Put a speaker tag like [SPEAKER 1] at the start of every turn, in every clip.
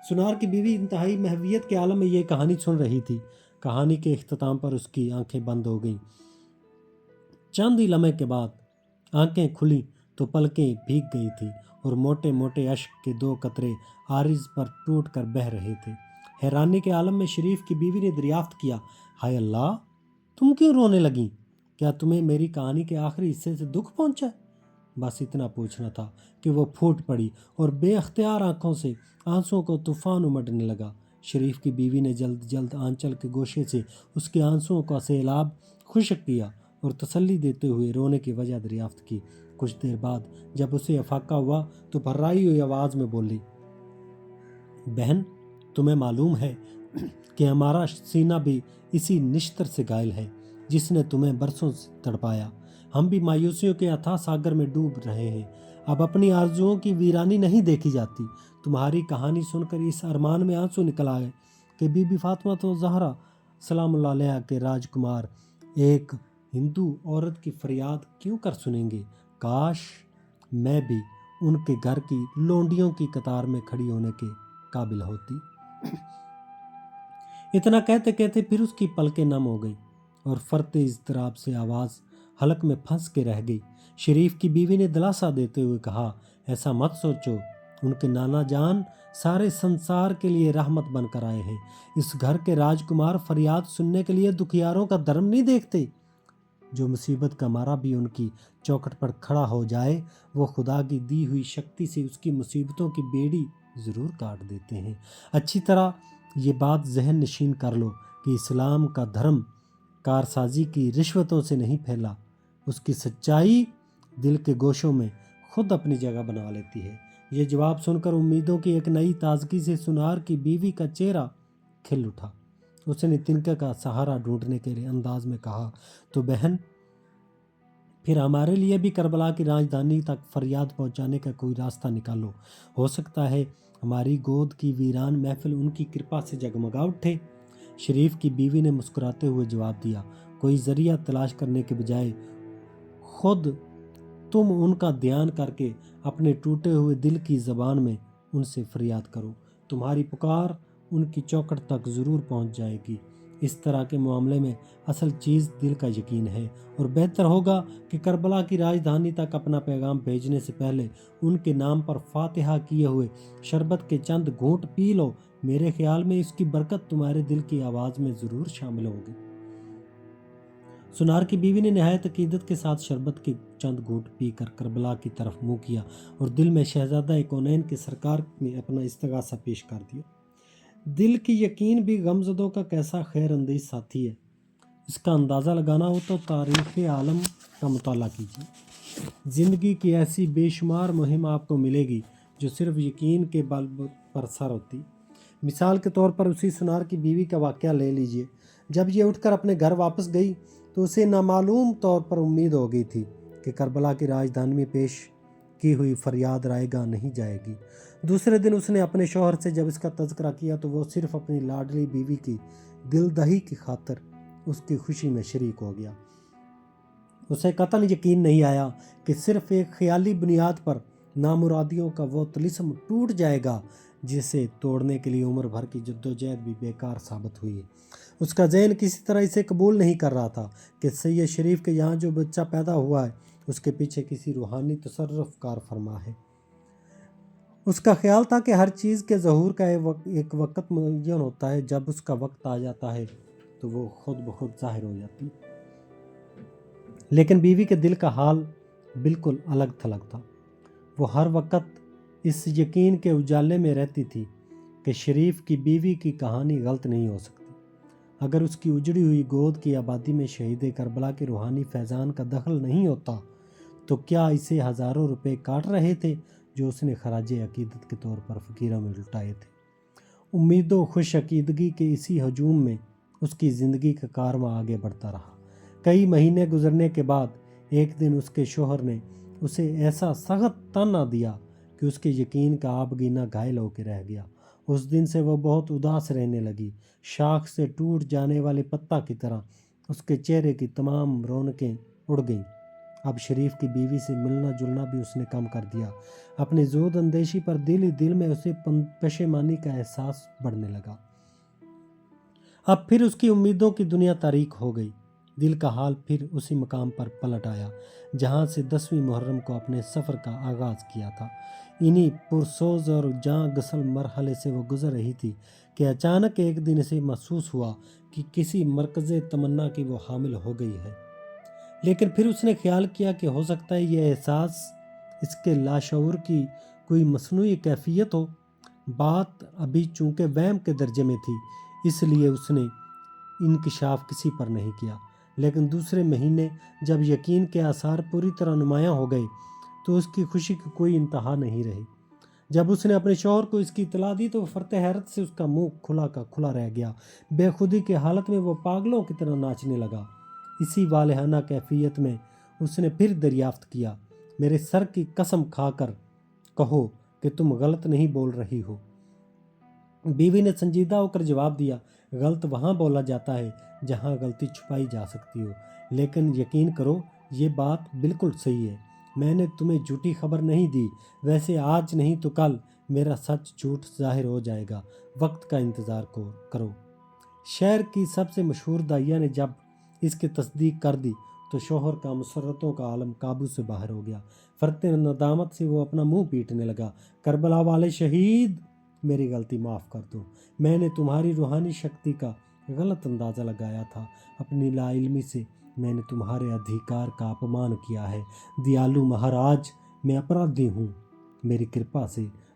[SPEAKER 1] سنار کی بیوی انتہائی محویت کے عالم میں یہ کہانی سن رہی تھی۔ کہانی کے اختتام پر اس کی آنکھیں بند ہو گئیں۔ چند ہی لمحے کے بعد آنکھیں کھلیں تو پلکیں بھیگ گئی تھیں اور موٹے موٹے اشک کے 2 قطرے عارض پر ٹوٹ کر بہہ رہے تھے۔ حیرانی کے عالم میں شریف کی بیوی نے دریافت کیا، ہائے اللہ، تم کیوں رونے لگیں؟ کیا تمہیں میری کہانی کے آخری حصے سے دکھ پہنچا؟ بس اتنا پوچھنا تھا کہ وہ پھوٹ پڑی اور بے اختیار آنکھوں سے آنسوؤں کو طوفان امڈنے لگا۔ شریف کی بیوی نے جلد جلد آنچل کے گوشے سے اس کے آنسوؤں کا سیلاب خشک کیا اور تسلی دیتے ہوئے رونے کی وجہ دریافت کی۔ کچھ دیر بعد جب اسے افاقہ ہوا تو بھرائی ہوئی آواز میں بولی، بہن، تمہیں معلوم ہے کہ ہمارا سینہ بھی اسی نشتر سے گائل ہے جس نے تمہیں برسوں سے تڑپایا۔ ہم بھی مایوسیوں کے اتھاہ ساگر میں ڈوب رہے ہیں۔ اب اپنی آرزوؤں کی ویرانی نہیں دیکھی جاتی۔ تمہاری کہانی سن کر اس ارمان میں آنسو نکل آئے کہ بی بی فاطمہ تو زہرا سلام اللہ علیہ کے راجکمار ایک ہندو عورت کی فریاد کیوں کر سنیں گے؟ کاش میں بھی ان کے گھر کی لونڈیوں کی قطار میں کھڑی ہونے کے قابل ہوتی۔ اتنا کہتے کہتے پھر اس کی پلکیں نم ہو گئیں اور فرتے اضطراب سے آواز حلق میں پھنس کے رہ گئی۔ شریف کی بیوی نے دلاسا دیتے ہوئے کہا، ایسا مت سوچو، ان کے نانا جان سارے سنسار کے لیے رحمت بن کر آئے ہیں۔ اس گھر کے راجکمار فریاد سننے کے لیے دکھیاروں کا دھرم نہیں دیکھتے۔ جو مصیبت کا مارا بھی ان کی چوکھٹ پر کھڑا ہو جائے، وہ خدا کی دی ہوئی شکتی سے اس کی مصیبتوں کی بیڑی ضرور کاٹ دیتے ہیں۔ اچھی طرح یہ بات ذہن نشین کر لو کہ اسلام کا دھرم کارسازی کی رشوتوں سے نہیں پھیلا، اس کی سچائی دل کے گوشوں میں خود اپنی جگہ بنا لیتی ہے۔ یہ جواب سن کر امیدوں کی ایک نئی تازگی سے سنار کی بیوی کا چہرہ کھل اٹھا۔ اس نے تنکے کا سہارا ڈھونڈنے کے انداز میں کہا، تو بہن، پھر ہمارے لیے بھی کربلا کی راجدھانی تک فریاد پہنچانے کا کوئی راستہ نکالو۔ ہو سکتا ہے ہماری گود کی ویران محفل ان کی کرپا سے جگمگا اٹھے۔ شریف کی بیوی نے مسکراتے ہوئے جواب دیا، کوئی ذریعہ تلاش کرنے کے بجائے خود تم ان کا دھیان کر کے اپنے ٹوٹے ہوئے دل کی زبان میں ان سے فریاد کرو۔ تمہاری پکار ان کی چوکھٹ تک ضرور پہنچ جائے گی۔ اس طرح کے معاملے میں اصل چیز دل کا یقین ہے، اور بہتر ہوگا کہ کربلا کی راجدھانی تک اپنا پیغام بھیجنے سے پہلے ان کے نام پر فاتحہ کیے ہوئے شربت کے چند گھونٹ پی لو۔ میرے خیال میں اس کی برکت تمہارے دل کی آواز میں ضرور شامل ہوگی۔ سنار کی بیوی نے نہایت عقیدت کے ساتھ شربت کے چند گھونٹ پی کر کربلا کی طرف منہ کیا اور دل میں شہزادہ کونین کے سرکار میں اپنا استغاثہ پیش کر دیا۔ دل کی یقین بھی غمزدوں کا کیسا خیر اندیش ساتھی ہے۔ اس کا اندازہ لگانا ہو تو تاریخ عالم کا مطالعہ کیجیے۔ زندگی کی ایسی بے شمار مہم آپ کو ملے گی جو صرف یقین کے بل پر سر ہوتی۔ مثال کے طور پر اسی سنار کی بیوی کا واقعہ لے لیجیے۔ جب یہ اٹھ کر اپنے گھر واپس گئی تو اسے نامعلوم طور پر امید ہو گئی تھی کہ کربلا کی راجدھانی میں پیش کی ہوئی فریاد رائے گاہ نہیں جائے گی۔ دوسرے دن اس نے اپنے شوہر سے جب اس کا تذکرہ کیا تو وہ صرف اپنی لاڈلی بیوی کی دل دہی کی خاطر اس کی خوشی میں شریک ہو گیا۔ اسے قطعاً یقین نہیں آیا کہ صرف ایک خیالی بنیاد پر نامرادیوں کا وہ طلسم ٹوٹ جائے گا جسے توڑنے کے لیے عمر بھر کی جدوجہد بھی بیکار ثابت ہوئی۔ اس کا ذہن کسی طرح اسے قبول نہیں کر رہا تھا کہ سید شریف کے یہاں جو بچہ پیدا ہوا ہے اس کے پیچھے کسی روحانی تصرف کار فرما ہے۔ اس کا خیال تھا کہ ہر چیز کے ظہور کا ایک وقت معین ہوتا ہے، جب اس کا وقت آ جاتا ہے تو وہ خود بخود ظاہر ہو جاتی۔ لیکن بیوی کے دل کا حال بالکل الگ تھلگ تھا۔ وہ ہر وقت اس یقین کے اجالے میں رہتی تھی کہ شریف کی بیوی کی کہانی غلط نہیں ہو سکتی۔ اگر اس کی اجڑی ہوئی گود کی آبادی میں شہید کربلا کے روحانی فیضان کا دخل نہیں ہوتا تو کیا اسے ہزاروں روپے کاٹ رہے تھے جو اس نے خراج عقیدت کے طور پر فقیروں میں لٹائے تھے۔ امید و خوش عقیدگی کے اسی ہجوم میں اس کی زندگی کا کارواں آگے بڑھتا رہا۔ کئی مہینے گزرنے کے بعد ایک دن اس کے شوہر نے اسے ایسا سخت تانا دیا کہ اس کے یقین کا آبگینہ گھائل ہو کے رہ گیا۔ اس دن سے وہ بہت اداس رہنے لگی۔ شاخ سے ٹوٹ جانے والے پتا کی طرح اس کے چہرے کی تمام رونقیں اڑ گئیں۔ اب شریف کی بیوی سے ملنا جلنا بھی اس نے کم کر دیا۔ اپنی زود اندیشی پر دل ہی دل میں اسے پشیمانی کا احساس بڑھنے لگا۔ اب پھر اس کی امیدوں کی دنیا تاریک ہو گئی۔ دل کا حال پھر اسی مقام پر پلٹ آیا جہاں سے 10ویں محرم کو اپنے سفر کا آغاز کیا تھا۔ انہی پرسوز اور جاں گسل مرحلے سے وہ گزر رہی تھی کہ اچانک ایک دن اسے محسوس ہوا کہ کسی مرکز تمنا کی وہ حامل ہو گئی ہے۔ لیکن پھر اس نے خیال کیا کہ ہو سکتا ہے یہ احساس اس کے لاشعور کی کوئی مصنوعی کیفیت ہو۔ بات ابھی چونکہ وہم کے درجے میں تھی، اس لیے اس نے انکشاف کسی پر نہیں کیا۔ لیکن دوسرے مہینے جب یقین کے آثار پوری طرح نمایاں ہو گئے تو اس کی خوشی کی کوئی انتہا نہیں رہی۔ جب اس نے اپنے شوہر کو اس کی اطلاع دی تو فرط حیرت سے اس کا منہ کھلا کا کھلا رہ گیا۔ بے خودی کی حالت میں وہ پاگلوں کی طرح ناچنے لگا۔ اسی والہانہ کیفیت میں اس نے پھر دریافت کیا، میرے سر کی قسم کھا کر کہو کہ تم غلط نہیں بول رہی ہو۔ بیوی نے سنجیدہ ہو کر جواب دیا، غلط وہاں بولا جاتا ہے جہاں غلطی چھپائی جا سکتی ہو، لیکن یقین کرو یہ بات بالکل صحیح ہے۔ میں نے تمہیں جھوٹی خبر نہیں دی، ویسے آج نہیں تو کل میرا سچ جھوٹ ظاہر ہو جائے گا، وقت کا انتظار کرو۔ شہر کی سب سے مشہور دائیا نے جب اس کی تصدیق کر دی تو شوہر کا مسرتوں کا عالم قابو سے باہر ہو گیا۔ فرط ندامت سے وہ اپنا منہ پیٹنے لگا، کربلا والے شہید، میری غلطی معاف کر دو، میں نے تمہاری روحانی شکتی کا غلط اندازہ لگایا تھا، اپنی لا علمی سے میں نے تمہارے ادھیکار کا اپمان کیا ہے، دیالو مہاراج میں اپرادھی ہوں، میری کرپا سے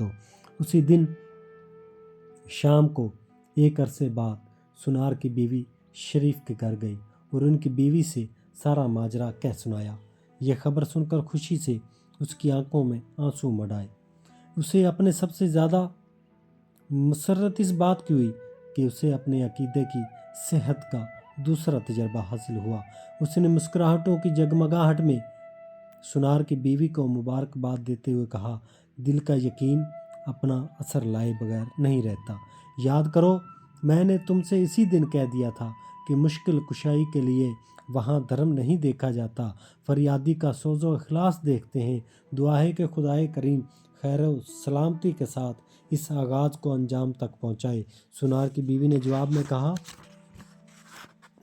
[SPEAKER 1] دو۔ اسی دن شام کو ایک عرصے بعد سنار کی بیوی شریف کے گھر گئی اور ان کی بیوی سے سارا ماجرا کہہ سنایا۔ یہ خبر سن کر خوشی سے اس کی آنکھوں میں آنسو مڑ آئے۔ اسے اپنے سب سے زیادہ مسرت اس بات کی ہوئی کہ اسے اپنے عقیدے کی صحت کا دوسرا تجربہ حاصل ہوا۔ اس نے مسکراہٹوں کی جگمگاہٹ میں سنار کی بیوی کو مبارکباد دیتے ہوئے کہا، دل کا یقین اپنا اثر لائے بغیر نہیں رہتا۔ یاد کرو میں نے تم سے اسی دن کہہ دیا تھا کہ مشکل کشائی کے لیے وہاں دھرم نہیں دیکھا جاتا، فریادی کا سوز و اخلاص دیکھتے ہیں۔ دعا ہے کہ خدائے کریم خیر و سلامتی کے ساتھ اس آغاز کو انجام تک پہنچائے۔ سنار کی بیوی نے جواب میں کہا،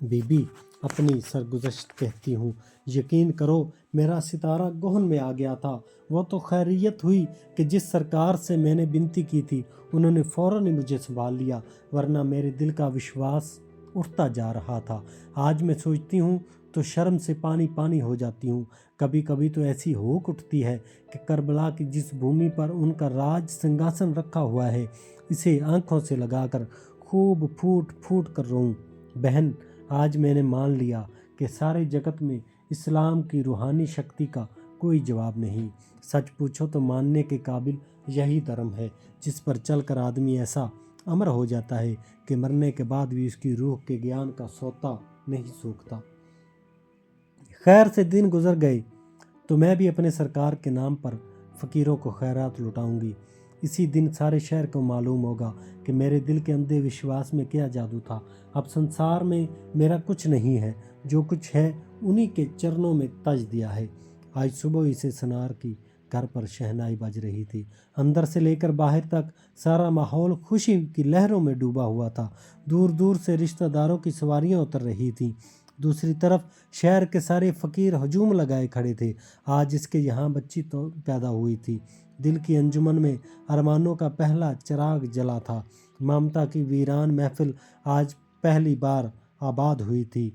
[SPEAKER 1] بی بی اپنی سرگزشت کہتی ہوں، یقین کرو میرا ستارہ گہن میں آ گیا تھا۔ وہ تو خیریت ہوئی کہ جس سرکار سے میں نے بنتی کی تھی انہوں نے فوراً ہی مجھے سنبھال لیا، ورنہ میرے دل کا وشواس اٹھتا جا رہا تھا۔ آج میں سوچتی ہوں تو شرم سے پانی پانی ہو جاتی ہوں۔ کبھی کبھی تو ایسی ہوک اٹھتی ہے کہ کربلا کی جس بھومی پر ان کا راج سنگھاسن رکھا ہوا ہے اسے آنکھوں سے لگا کر خوب پھوٹ پھوٹ کر روؤں۔ بہن، آج میں نے مان لیا کہ سارے جگت میں اسلام کی روحانی شکتی کا کوئی جواب نہیں۔ سچ پوچھو تو ماننے کے قابل یہی دھرم ہے جس پر چل کر آدمی ایسا امر ہو جاتا ہے کہ مرنے کے بعد بھی اس کی روح کے گیان کا سوتا نہیں سوکھتا۔ خیر سے دن گزر گئے تو میں بھی اپنے سرکار کے نام پر فقیروں کو خیرات لٹاؤں گی۔ اسی دن سارے شہر کو معلوم ہوگا کہ میرے دل کے اندھے وشواس میں کیا جادو تھا۔ اب سنسار میں میرا کچھ نہیں ہے، جو کچھ ہے انہی کے چرنوں میں تج دیا ہے۔ آج صبح ہی سے سنار کی گھر پر شہنائی بج رہی تھی۔ اندر سے لے کر باہر تک سارا ماحول خوشی کی لہروں میں ڈوبا ہوا تھا۔ دور دور سے رشتہ داروں کی سواریاں اتر رہی تھیں۔ دوسری طرف شہر کے سارے فقیر ہجوم لگائے کھڑے تھے۔ آج اس کے یہاں بچی تو پیدا ہوئی تھی۔ دل کی انجمن میں ارمانوں کا پہلا چراغ جلا تھا۔ ممتا کی ویران محفل آج پہلی بار آباد ہوئی تھی۔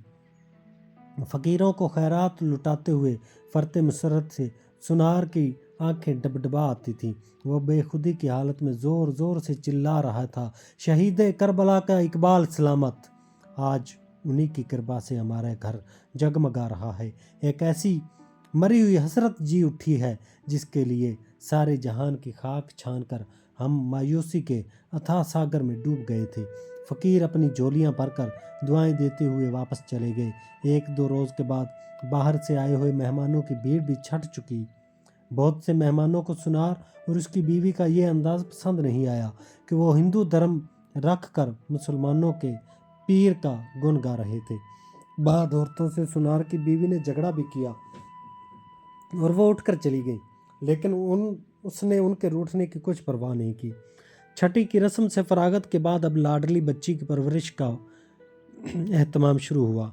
[SPEAKER 1] فقیروں کو خیرات لٹاتے ہوئے فرط مسرت سے سنار کی آنکھیں ڈبڈبا آتی تھیں۔ وہ بے خودی کی حالت میں زور زور سے چلا رہا تھا، شہید کربلا کا اقبال سلامت۔ آج انہی کی کرپا سے ہمارا گھر جگمگا رہا ہے۔ ایک ایسی مری ہوئی حسرت جی اٹھی ہے جس کے لیے سارے جہان کی خاک چھان کر ہم مایوسی کے اتھاہ ساگر میں ڈوب گئے تھے۔ فقیر اپنی جھولیاں بھر کر دعائیں دیتے ہوئے واپس چلے گئے۔ ایک دو روز کے بعد باہر سے آئے ہوئے مہمانوں کی بھیڑ بھی چھٹ چکی۔ بہت سے مہمانوں کو سنار اور اس کی بیوی کا یہ انداز پسند نہیں آیا کہ وہ ہندو دھرم رکھ کر مسلمانوں کے پیر کا گن گا رہے تھے۔ بعد عورتوں سے سنار کی بیوی نے جھگڑا بھی کیا اور وہ اٹھ کر چلی گئی، لیکن اس نے ان کے روٹھنے کی کچھ پرواہ نہیں کی۔ چھٹی کی رسم سے فراغت کے بعد اب لاڈلی بچی کی پرورش کا اہتمام شروع ہوا۔